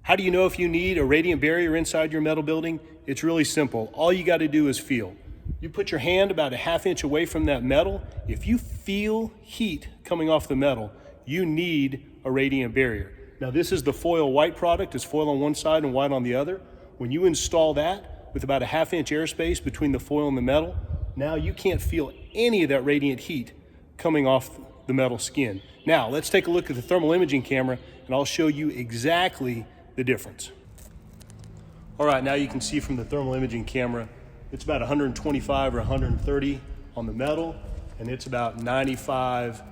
How do you know if you need a radiant barrier inside your metal building? It's really simple. All you got to do is feel. You put your hand about a ½ inch away from that metal. If you feel heat coming off the metal, you need a radiant barrier. Now this is the foil white product. It's foil on one side and white on the other. When you install that with about a ½ inch airspace between the foil and the metal, now you can't feel any of that radiant heat coming off the metal skin. Now let's take a look at the thermal imaging camera and I'll show you exactly the difference. All right, now you can see from the thermal imaging camera, it's about 125 or 130 on the metal, and it's about 95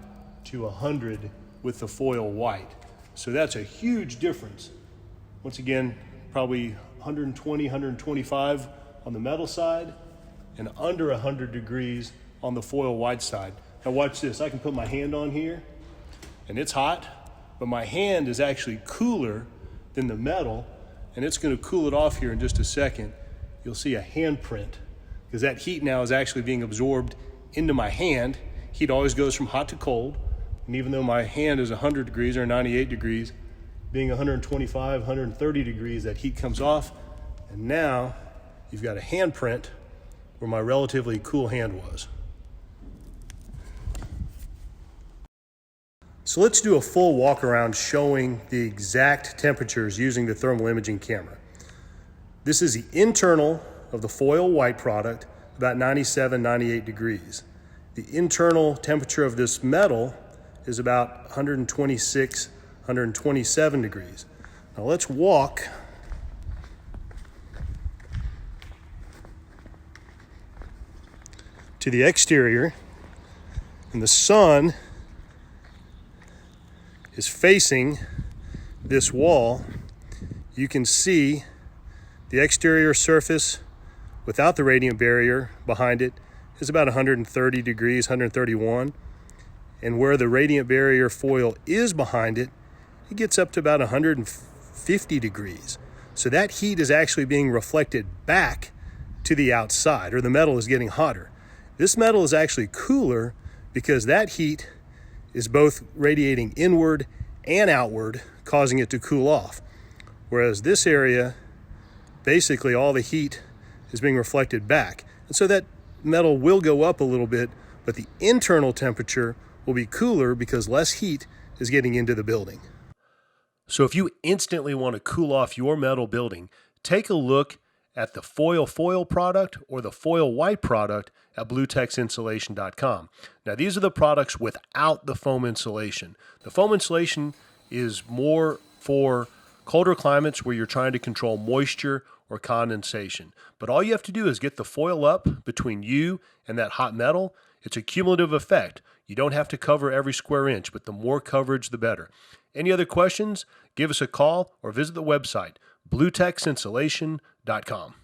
to 100 with the foil white. So that's a huge difference. Once again, probably 120, 125 on the metal side, and under 100 degrees on the foil white side. Now watch this, I can put my hand on here, and it's hot, but my hand is actually cooler than the metal, and it's going to cool it off here in just a second. You'll see a handprint because that heat now is actually being absorbed into my hand. Heat always goes from hot to cold, and even though my hand is 100 degrees or 98 degrees, being 125, 130 degrees, that heat comes off, and now you've got a handprint where my relatively cool hand was. So let's do a full walk around showing the exact temperatures using the thermal imaging camera. This is the internal of the foil white product, about 97, 98 degrees. The internal temperature of this metal is about 126, 127 degrees. Now let's walk to the exterior, and the sun is facing this wall. You can see the exterior surface without the radiant barrier behind it is about 130 degrees, 131. And where the radiant barrier foil is behind it, it gets up to about 150 degrees. So that heat is actually being reflected back to the outside, or the metal is getting hotter. This metal is actually cooler because that heat is both radiating inward and outward, causing it to cool off. Whereas this area, basically all the heat is being reflected back. And so that metal will go up a little bit, but the internal temperature will be cooler because less heat is getting into the building. So if you instantly want to cool off your metal building, take a look at the foil product or the foil white product at BlueTexInsulation.com. Now these are the products without the foam insulation. The foam insulation is more for colder climates where you're trying to control moisture or condensation. But all you have to do is get the foil up between you and that hot metal. It's a cumulative effect. You don't have to cover every square inch, but the more coverage, the better. Any other questions? Give us a call or visit the website, BlueTexInsulation.com.